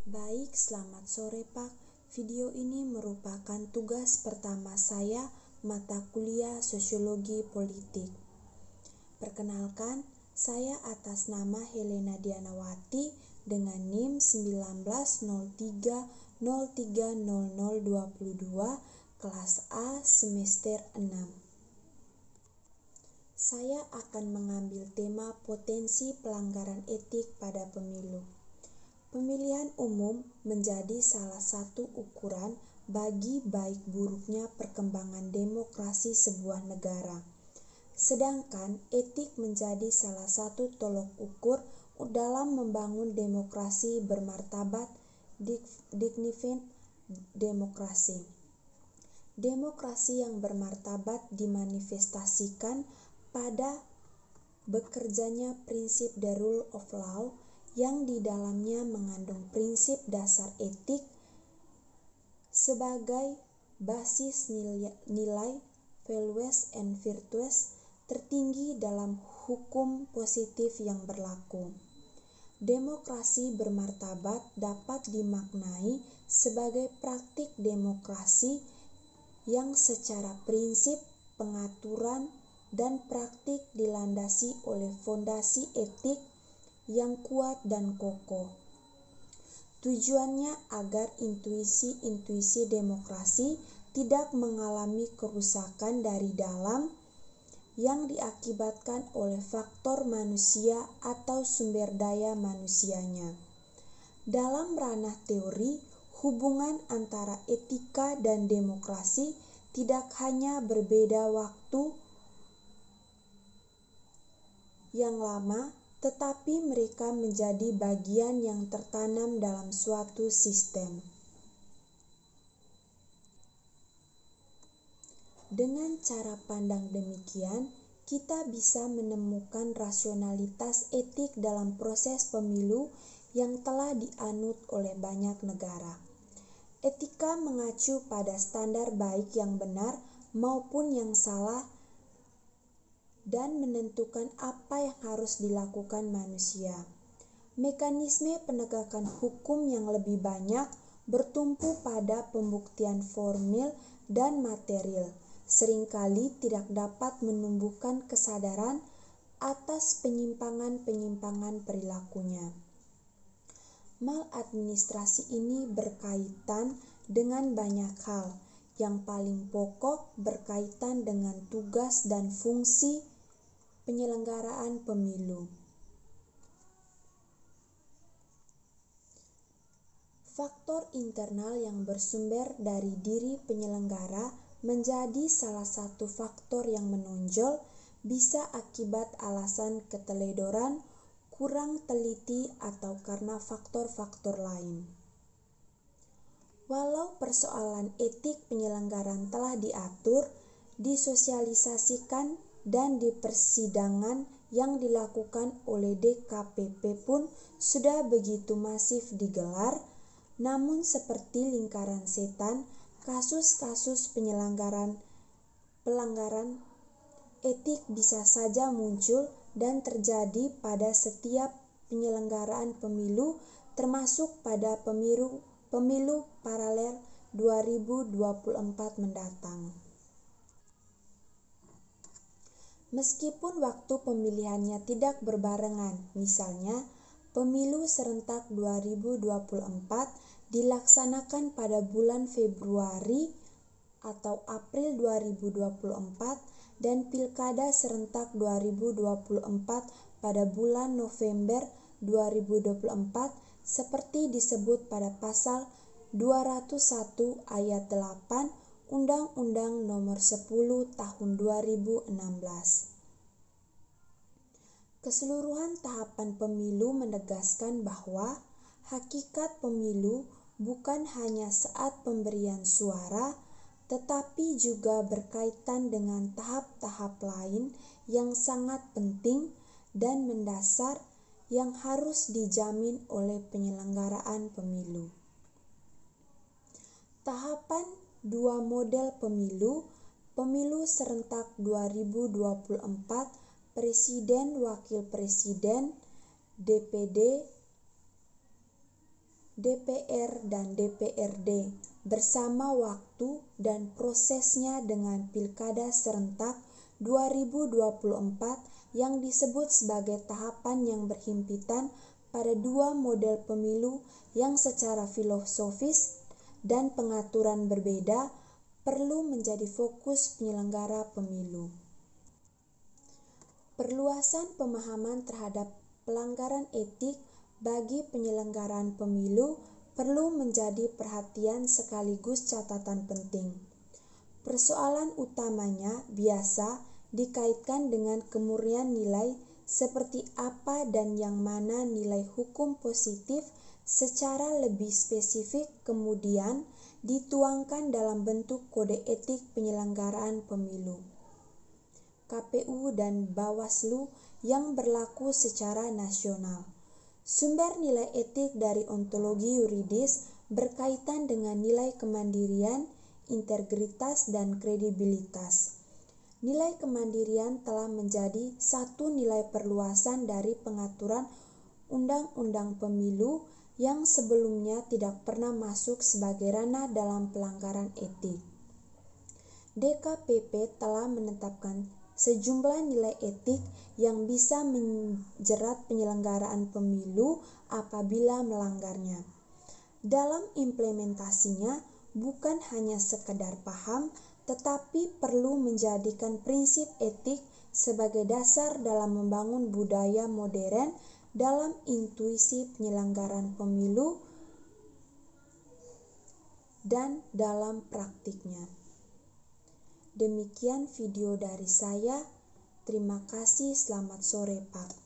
Baik, selamat sore Pak. Video ini merupakan tugas pertama saya mata kuliah Sosiologi Politik. Perkenalkan, saya atas nama Helena Dianawati dengan NIM 1903030022 kelas A semester 6. Saya akan mengambil tema potensi pelanggaran etik pada pemilu. Pemilihan umum menjadi salah satu ukuran bagi baik buruknya perkembangan demokrasi sebuah negara. Sedangkan etik menjadi salah satu tolok ukur dalam membangun demokrasi bermartabat, dignified demokrasi. Demokrasi yang bermartabat dimanifestasikan pada bekerjanya prinsip the rule of law yang di dalamnya mengandung prinsip dasar etik sebagai basis nilai values and virtues tertinggi dalam hukum positif yang berlaku. Demokrasi bermartabat dapat dimaknai sebagai praktik demokrasi yang secara prinsip, pengaturan, dan praktik dilandasi oleh fondasi etik yang kuat dan kokoh. Tujuannya agar intuisi-intuisi demokrasi tidak mengalami kerusakan dari dalam yang diakibatkan oleh faktor manusia atau sumber daya manusianya. Dalam ranah teori, hubungan antara etika dan demokrasi tidak hanya berbeda waktu yang lama, tetapi mereka menjadi bagian yang tertanam dalam suatu sistem. Dengan cara pandang demikian, kita bisa menemukan rasionalitas etik dalam proses pemilu yang telah dianut oleh banyak negara. Etika mengacu pada standar baik yang benar maupun yang salah dan menentukan apa yang harus dilakukan manusia. Mekanisme penegakan hukum yang lebih banyak bertumpu pada pembuktian formil dan material, seringkali tidak dapat menumbuhkan kesadaran atas penyimpangan-penyimpangan perilakunya. Maladministrasi ini berkaitan dengan banyak hal, yang paling pokok berkaitan dengan tugas dan fungsi penyelenggaraan pemilu. Faktor internal yang bersumber dari diri penyelenggara menjadi salah satu faktor yang menonjol, bisa akibat alasan keteledoran, kurang teliti, atau karena faktor-faktor lain. Walau persoalan etik penyelenggaraan telah diatur, disosialisasikan, dan di persidangan yang dilakukan oleh DKPP pun sudah begitu masif digelar, namun seperti lingkaran setan, kasus-kasus pelanggaran etik bisa saja muncul dan terjadi pada setiap penyelenggaraan pemilu, termasuk pada pemilu paralel 2024 mendatang. Meskipun waktu pemilihannya tidak berbarengan, misalnya pemilu serentak 2024 dilaksanakan pada bulan Februari atau April 2024 dan pilkada serentak 2024 pada bulan November 2024 seperti disebut pada pasal 201 ayat 8 Undang-Undang Nomor 10 Tahun 2016. Keseluruhan tahapan pemilu menegaskan bahwa hakikat pemilu bukan hanya saat pemberian suara, tetapi juga berkaitan dengan tahap-tahap lain yang sangat penting dan mendasar yang harus dijamin oleh penyelenggaraan pemilu. Tahapan dua model pemilu, pemilu serentak 2024, Presiden Wakil Presiden, DPD, DPR dan DPRD bersama waktu dan prosesnya dengan Pilkada serentak 2024 yang disebut sebagai tahapan yang berhimpitan pada dua model pemilu yang secara filosofis dan pengaturan berbeda perlu menjadi fokus penyelenggara pemilu. Perluasan pemahaman terhadap pelanggaran etik bagi penyelenggaraan pemilu perlu menjadi perhatian sekaligus catatan penting. Persoalan utamanya biasa dikaitkan dengan kemurnian nilai seperti apa dan yang mana nilai hukum positif secara lebih spesifik kemudian dituangkan dalam bentuk kode etik penyelenggaraan pemilu. KPU dan Bawaslu yang berlaku secara nasional. Sumber nilai etik dari ontologi yuridis berkaitan dengan nilai kemandirian, integritas, dan kredibilitas. Nilai kemandirian telah menjadi satu nilai perluasan dari pengaturan Undang-Undang Pemilu yang sebelumnya tidak pernah masuk sebagai ranah dalam pelanggaran etik. DKPP telah menetapkan sejumlah nilai etik yang bisa menjerat penyelenggaraan pemilu apabila melanggarnya. Dalam implementasinya, bukan hanya sekedar paham, tetapi perlu menjadikan prinsip etik sebagai dasar dalam membangun budaya modern dalam intuisi penyelenggaraan pemilu dan dalam praktiknya. Demikian video dari saya. Terima kasih, selamat sore Pak.